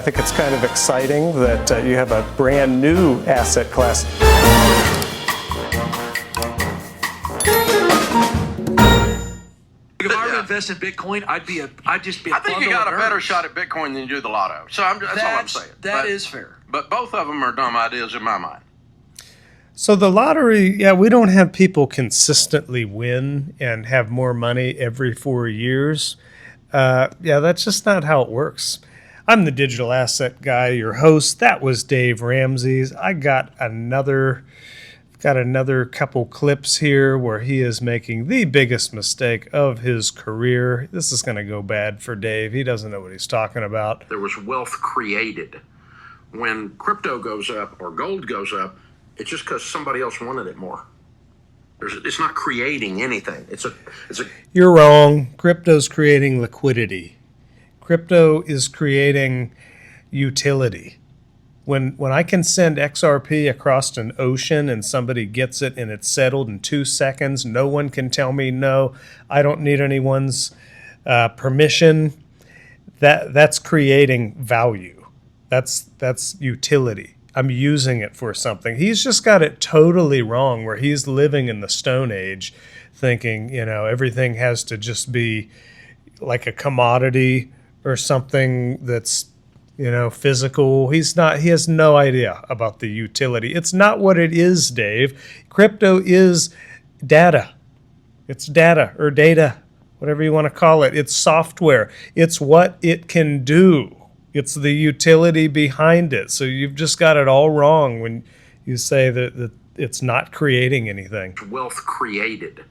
think it's kind of exciting that you have a brand new asset class. If I were to invest in Bitcoin, I'd just be a I think you got a better shot at Bitcoin than you do the lotto. So that's all I'm saying. That is fair. But both of them are dumb ideas in my mind. So the lottery, yeah, we don't have people consistently win and have more money every 4 years. Yeah, that's just not how it works. I'm the digital asset guy, your host. That was Dave Ramsey. I got another couple clips here where he is making the biggest mistake of his career. This is going to go bad for Dave. He doesn't know what he's talking about. There was wealth created. When crypto goes up or gold goes up, it's just because somebody else wanted it more. It's not creating anything. It's a. You're wrong. Crypto's creating liquidity. Crypto is creating utility. When I can send XRP across an ocean and somebody gets it and it's settled in 2 seconds, no one can tell me no. I don't need anyone's permission. That's creating value. That's utility. I'm using it for something. He's just got it totally wrong where he's living in the Stone Age thinking, everything has to just be like a commodity or something that's, physical. He has no idea about the utility. It's not what it is, Dave. Crypto is data. It's data or data, whatever you want to call it. It's software. It's what it can do. It's the utility behind it. So you've just got it all wrong when you say that it's not creating anything. Wealth created.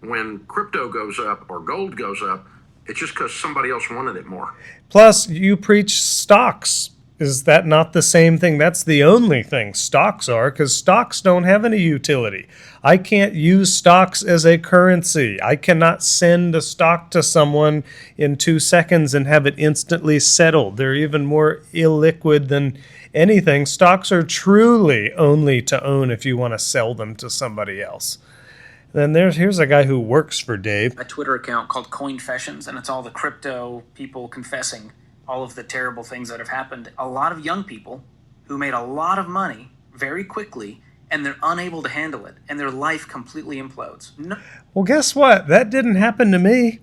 When crypto goes up or gold goes up, it's just because somebody else wanted it more. Plus, you preach stocks. Is that not the same thing? That's the only thing stocks are, because stocks don't have any utility. I can't use stocks as a currency. I cannot send a stock to someone in 2 seconds and have it instantly settled. They're even more illiquid than anything. Stocks are truly only to own if you want to sell them to somebody else. Then here's a guy who works for Dave. A Twitter account called Coinfessions, and it's all the crypto people confessing all of the terrible things that have happened. A lot of young people who made a lot of money very quickly, and they're unable to handle it, and their life completely implodes. No. Well, guess what? That didn't happen to me.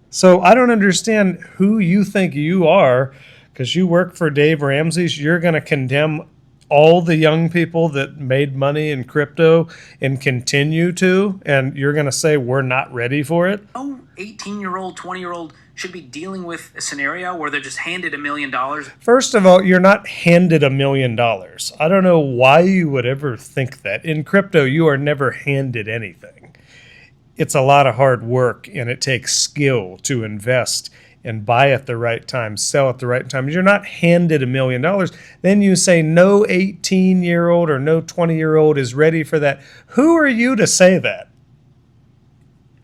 So I don't understand who you think you are, because you work for Dave Ramsey's. You're going to condemn all the young people that made money in crypto and continue to, and you're going to say we're not ready for it? No 18-year-old, 20-year-old should be dealing with a scenario where they're just handed $1 million. First of all, you're not handed $1 million. I don't know why you would ever think that. In crypto, you are never handed anything. It's a lot of hard work, and it takes skill to invest and buy at the right time, sell at the right time. You're not handed $1 million. Then you say no 18-year-old or no 20-year-old is ready for that. Who are you to say that?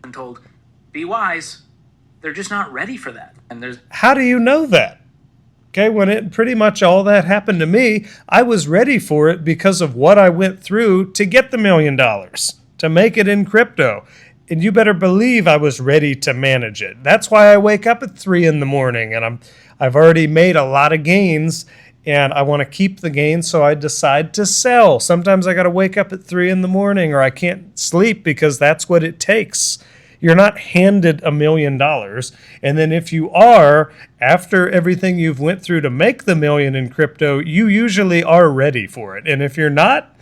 I'm told, be wise. They're just not ready for that. And how do you know that? Okay, when it pretty much all that happened to me, I was ready for it because of what I went through to get the $1 million, to make it in crypto. And you better believe I was ready to manage it. That's why I wake up at 3 a.m. and I've already made a lot of gains, and I want to keep the gains, so I decide to sell. Sometimes I got to wake up at 3 a.m. or I can't sleep because that's what it takes. You're not handed $1 million. And then if you are, after everything you've went through to make the $1 million in crypto, you usually are ready for it. And if you're not,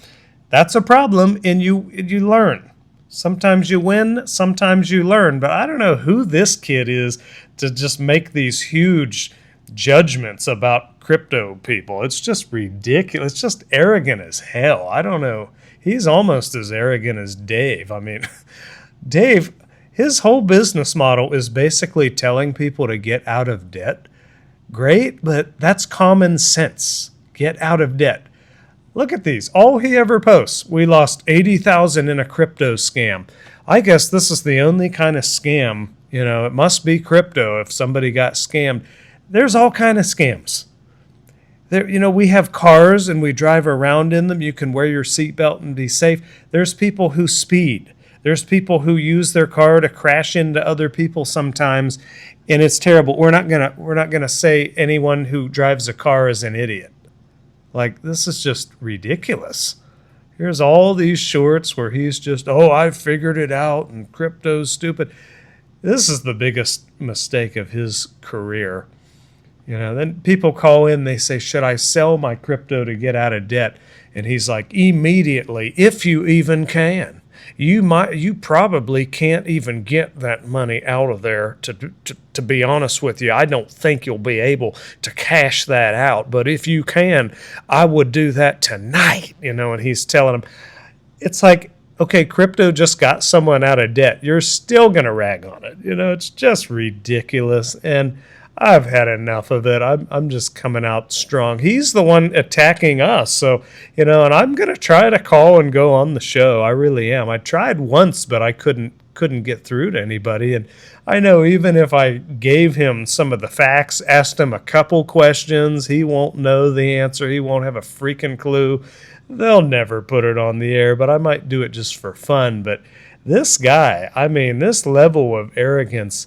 that's a problem, and you learn. Sometimes you win, sometimes you learn. But I don't know who this kid is to just make these huge judgments about crypto people. It's just ridiculous. It's just arrogant as hell. I don't know. He's almost as arrogant as Dave. I mean, Dave, his whole business model is basically telling people to get out of debt. Great, but that's common sense. Get out of debt. Look at these. All he ever posts, we lost $80,000 in a crypto scam. I guess this is the only kind of scam. It must be crypto if somebody got scammed. There's all kind of scams. We have cars and we drive around in them. You can wear your seatbelt and be safe. There's people who speed. There's people who use their car to crash into other people sometimes, and it's terrible. We're not gonna say anyone who drives a car is an idiot. Like, this is just ridiculous. Here's all these shorts where he's just, oh, I figured it out and crypto's stupid. This is the biggest mistake of his career. Then people call in, they say, should I sell my crypto to get out of debt? And he's like, immediately, if you even can. You probably can't even get that money out of there. To be honest with you, I don't think you'll be able to cash that out. But if you can, I would do that tonight. And he's telling them, it's like, okay, crypto just got someone out of debt. You're still going to rag on it. It's just ridiculous. And I've had enough of it. I'm just coming out strong. He's the one attacking us. So, and I'm going to try to call and go on the show. I really am. I tried once, but I couldn't get through to anybody. And I know even if I gave him some of the facts, asked him a couple questions, he won't know the answer. He won't have a freaking clue. They'll never put it on the air, but I might do it just for fun. But this guy, this level of arrogance,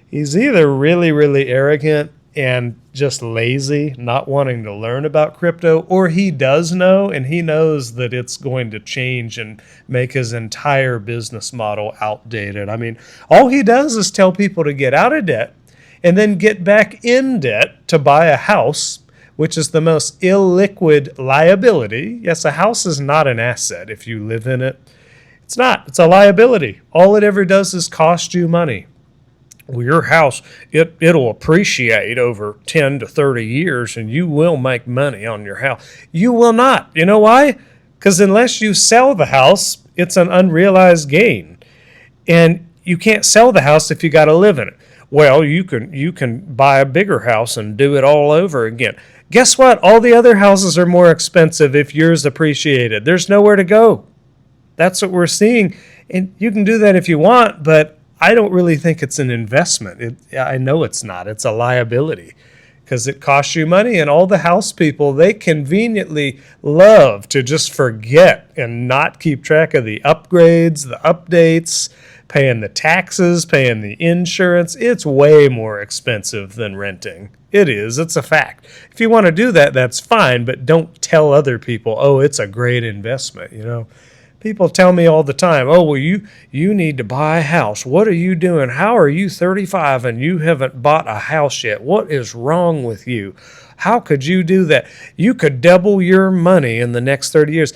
he's either really, really arrogant and just lazy, not wanting to learn about crypto, or he does know, and he knows that it's going to change and make his entire business model outdated. All he does is tell people to get out of debt and then get back in debt to buy a house, which is the most illiquid liability. Yes, a house is not an asset if you live in it. It's not. It's a liability. All it ever does is cost you money. Well, your house, it'll appreciate over 10 to 30 years, and you will make money on your house. You will not. You know why? Because unless you sell the house, it's an unrealized gain. And you can't sell the house if you got to live in it. Well, you can buy a bigger house and do it all over again. Guess what? All the other houses are more expensive if yours appreciated. There's nowhere to go. That's what we're seeing. And you can do that if you want, but I don't really think it's an investment. I know it's not. It's a liability because it costs you money, and all the house people, they conveniently love to just forget and not keep track of the upgrades, the updates, paying the taxes, paying the insurance. It's way more expensive than renting. It is. It's a fact. If you want to do that, that's fine, but don't tell other people, oh, it's a great investment, People tell me all the time, oh, well, you need to buy a house. What are you doing? How are you 35 and you haven't bought a house yet? What is wrong with you? How could you do that? You could double your money in the next 30 years.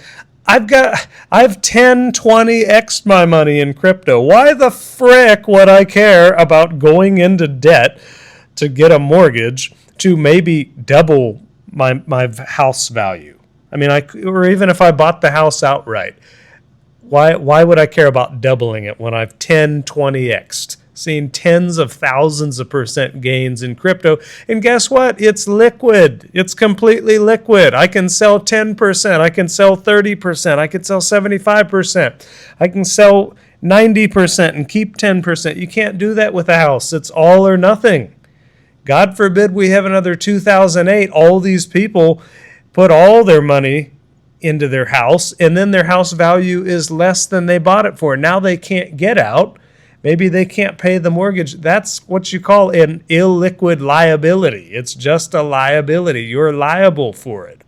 I've 10, 20x'd my money in crypto. Why the frick would I care about going into debt to get a mortgage to maybe double my house value? Or even if I bought the house outright. Why would I care about doubling it when I've 10, 20x'd, seen tens of thousands of percent gains in crypto? And guess what? It's liquid. It's completely liquid. I can sell 10%. I can sell 30%. I can sell 75%. I can sell 90% and keep 10%. You can't do that with a house. It's all or nothing. God forbid we have another 2008. All these people put all their money into their house, and then their house value is less than they bought it for. Now they can't get out. Maybe they can't pay the mortgage. That's what you call an illiquid liability. It's just a liability. You're liable for it.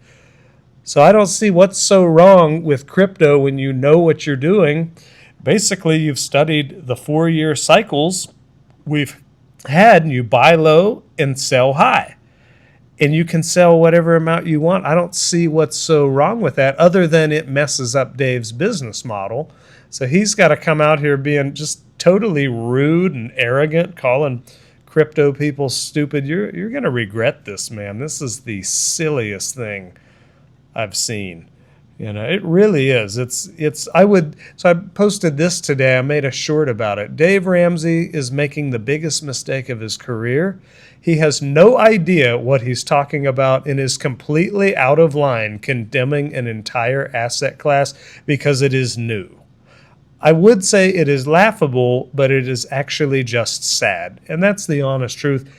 So I don't see what's so wrong with crypto when you know what you're doing. Basically, you've studied the 4-year cycles we've had, and you buy low and sell high. And you can sell whatever amount you want. I don't see what's so wrong with that other than it messes up Dave's business model. So he's got to come out here being just totally rude and arrogant, calling crypto people stupid. You're going to regret this, man. This is the silliest thing I've seen. It really is. So I posted this today. I made a short about it. Dave Ramsey is making the biggest mistake of his career. He has no idea what he's talking about and is completely out of line condemning an entire asset class because it is new. I would say it is laughable, but it is actually just sad. And that's the honest truth.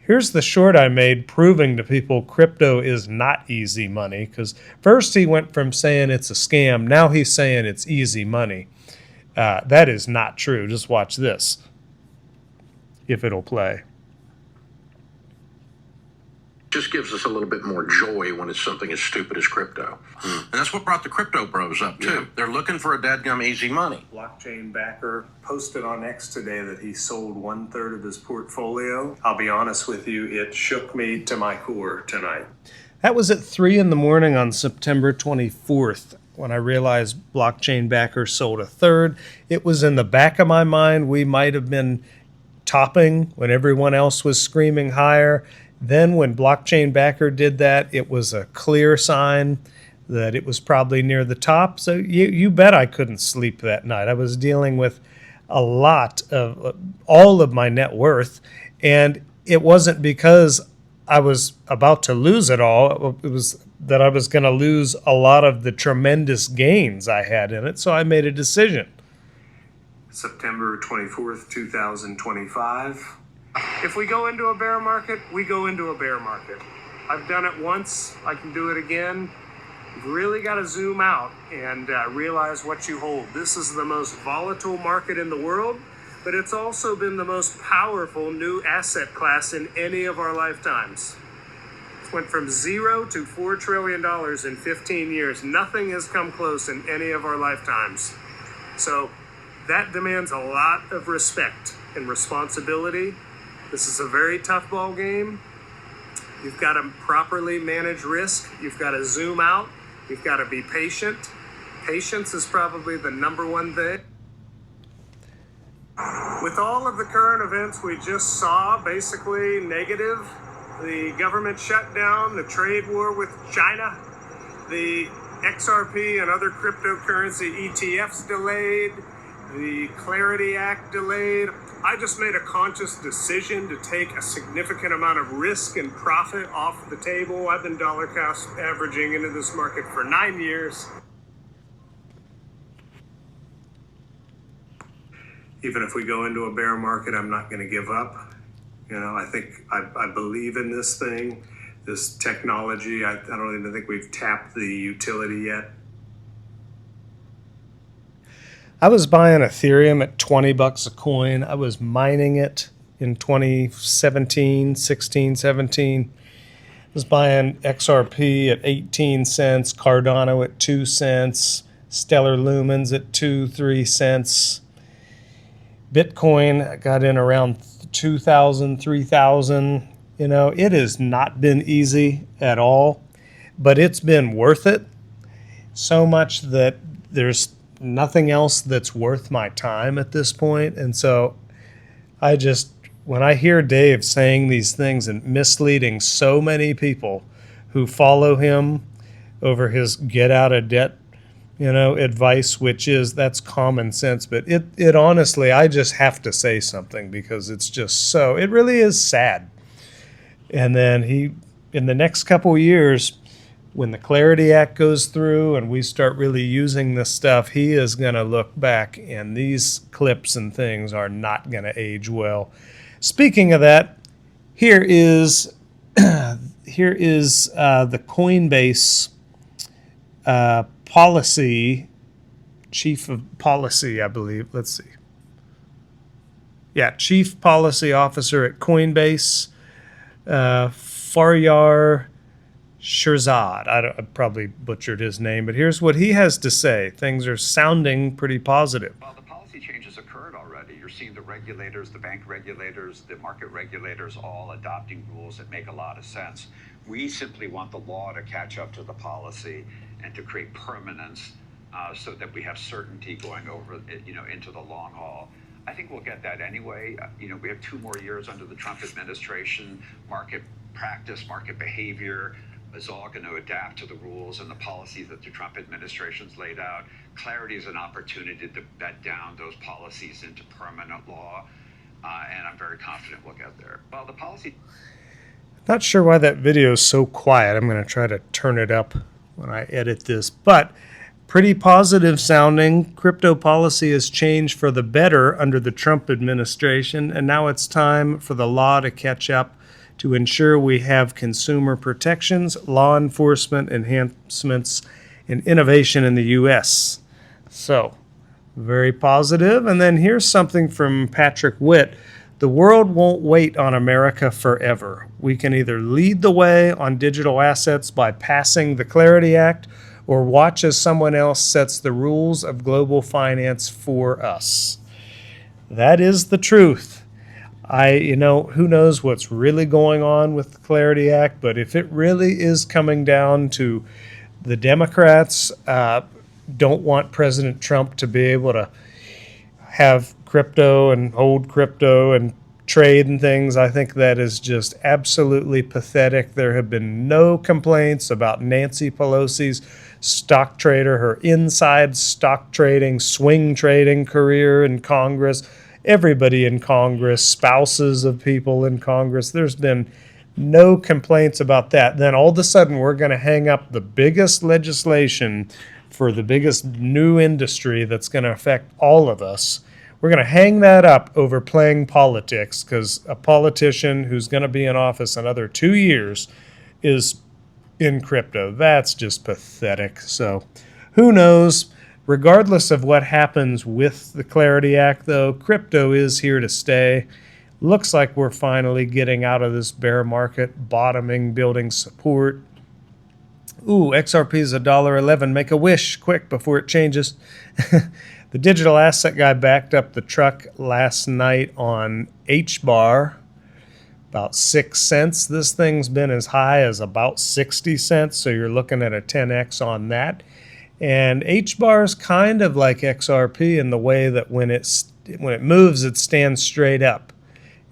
Here's the short I made proving to people crypto is not easy money, because first he went from saying it's a scam, now he's saying it's easy money. That is not true. Just watch this, if it'll play. Just gives us a little bit more joy when it's something as stupid as crypto. And that's what brought the crypto bros up, too. Yeah. They're looking for a dadgum easy money. Blockchain backer posted on X today that he sold 1/3 of his portfolio. I'll be honest with you, it shook me to my core tonight. That was at 3 in the morning on September 24th when I realized blockchain backer sold 1/3. It was in the back of my mind we might have been topping when everyone else was screaming higher. Then when blockchain backer did that, it was a clear sign that it was probably near the top. So you bet I couldn't sleep that night. I was dealing with a lot of all of my net worth, and it wasn't because I was about to lose it all. It was that I was going to lose a lot of the tremendous gains I had in it. So I made a decision. September 24th, 2025. If we go into a bear market, we go into a bear market. I've done it once, I can do it again. You've really got to zoom out and realize what you hold. This is the most volatile market in the world, but it's also been the most powerful new asset class in any of our lifetimes. It went from 0 to $4 trillion in 15 years. Nothing has come close in any of our lifetimes. So that demands a lot of respect and responsibility. This is a very tough ball game. You've got to properly manage risk. You've got to zoom out. You've got to be patient. Patience is probably the number one thing. With all of the current events we just saw, basically negative, the government shutdown, the trade war with China, the XRP and other cryptocurrency ETFs delayed, the Clarity Act delayed. I just made a conscious decision to take a significant amount of risk and profit off the table. I've been dollar cost averaging into this market for 9 years. Even if we go into a bear market, I'm not going to give up. You know, I think I believe in this thing, this technology. I don't even think we've tapped the utility yet. I was buying Ethereum at $20 a coin. I was mining it in 2017, 16, 17. I was buying XRP at 18 cents, Cardano at 2 cents, Stellar Lumens at 2-3 cents. Bitcoin, I got in around 2,000, 3,000. You know, it has not been easy at all, but it's been worth it so much that there's nothing else that's worth my time at this point. And so I just, when I hear Dave saying these things and misleading so many people who follow him over his get out of debt, you know, advice, which is, that's common sense, but it honestly, I just have to say something because it's just so, it really is sad. And then in the next couple of years, when the Clarity Act goes through and we start really using this stuff, he is going to look back and these clips and things are not going to age well. Speaking of that, here is the Coinbase policy, chief of policy, I believe. Let's see. Yeah, chief policy officer at Coinbase, Faryar Shirzad. I probably butchered his name, but here's what he has to say. Things are sounding pretty positive. Well, the policy changes occurred already. You're seeing the regulators, the bank regulators, the market regulators all adopting rules that make a lot of sense. We simply want the law to catch up to the policy and to create permanence so that we have certainty going over, into the long haul. I think we'll get that anyway. We have 2 more years under the Trump administration. Market practice, market behavior is all going to adapt to the rules and the policies that the Trump administration's laid out. Clarity is an opportunity to bed down those policies into permanent law, and I'm very confident we'll get there. Well, the policy... Not sure why that video is so quiet. I'm going to try to turn it up when I edit this, but pretty positive sounding. Crypto policy has changed for the better under the Trump administration, and now it's time for the law to catch up to ensure we have consumer protections, law enforcement enhancements, and innovation in the U.S. So Very positive. And then here's something from Patrick Witt. The world won't wait on America forever. We can either lead the way on digital assets by passing the Clarity Act or watch as someone else sets the rules of global finance for us. That is the truth. Who knows what's really going on with the Clarity Act, but if it really is coming down to the Democrats don't want President Trump to be able to have crypto and hold crypto and trade and things, I think that is just absolutely pathetic. There have been no complaints about Nancy Pelosi's stock trader, her inside stock trading, swing trading career in Congress. Everybody in Congress, spouses of people in Congress, there's been no complaints about that. Then all of a sudden we're going to hang up the biggest legislation for the biggest new industry that's going to affect all of us. We're going to hang that up over playing politics because a politician who's going to be in office another 2 years is in crypto. That's just pathetic. So who knows? Regardless of what happens with the Clarity Act, though, crypto is here to stay. Looks like we're finally getting out of this bear market, bottoming, building support. Ooh, XRP is $1.11. Make a wish quick before it changes. The digital asset guy backed up the truck last night on H-bar, about 6 cents. This thing's been as high as about 60 cents, so you're looking at a 10x on that. And H-bar is kind of like XRP in the way that when it moves, it stands straight up.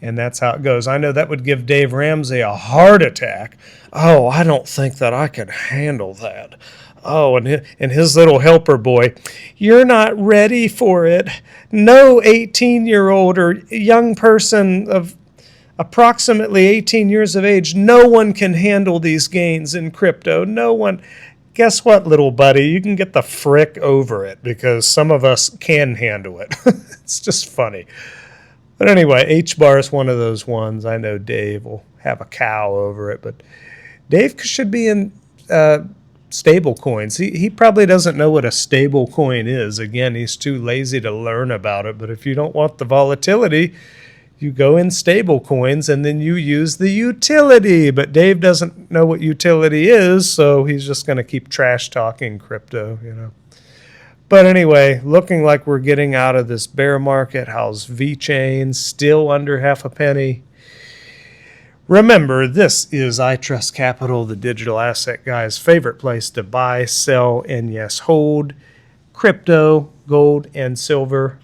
And that's how it goes. I know that would give Dave Ramsey a heart attack. Oh, I don't think that I can handle that. Oh, and his little helper boy, you're not ready for it. No 18-year-old or young person of approximately 18 years of age, no one can handle these gains in crypto. No one. Guess what, little buddy? You can get the frick over it because some of us can handle it. It's just funny. But anyway, H-bar is one of those ones. I know Dave will have a cow over it, but Dave should be in stable coins. He probably doesn't know what a stable coin is. Again, he's too lazy to learn about it. But if you don't want the volatility, you go in stable coins and then you use the utility. But Dave doesn't know what utility is, so he's just going to keep trash talking crypto, But anyway, looking like we're getting out of this bear market. How's VeChain? Still under half a penny. Remember, this is I Trust Capital, the digital asset guy's favorite place to buy, sell, and yes, hold crypto, gold, and silver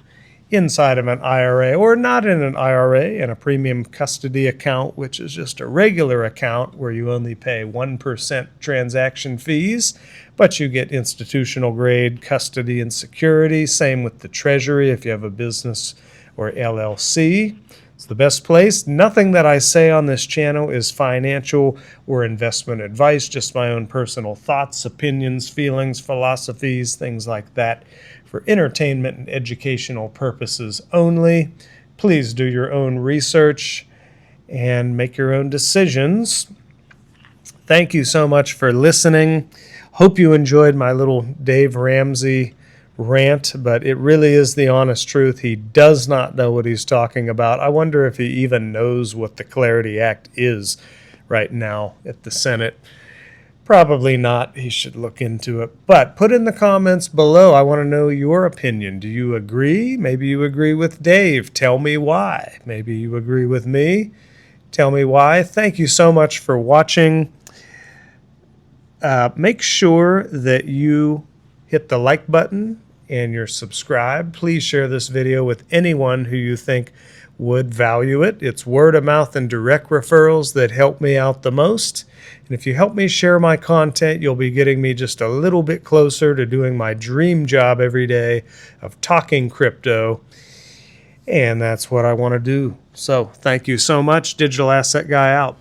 inside of an IRA or not in an IRA, in a premium custody account, which is just a regular account where you only pay 1% transaction fees, but you get institutional grade custody and security. Same with the Treasury if you have a business or LLC. It's the best place. Nothing that I say on this channel is financial or investment advice, just my own personal thoughts, opinions, feelings, philosophies, things like that, for entertainment and educational purposes only. Please do your own research and make your own decisions. Thank you so much for listening. Hope you enjoyed my little Dave Ramsey rant, but it really is the honest truth. He does not know what he's talking about. I wonder if he even knows what the Clarity Act is right now at the Senate. Probably not. He should look into it. But put in the comments below. I want to know your opinion. Do you agree? Maybe you agree with Dave. Tell me why. Maybe you agree with me. Tell me why. Thank you so much for watching. Make sure that you hit the like button and you're subscribed. Please share this video with anyone who you think would value it. It's word of mouth and direct referrals that help me out the most. And if you help me share my content, you'll be getting me just a little bit closer to doing my dream job every day of talking crypto. And that's what I want to do. So thank you so much. Digital Asset Guy out.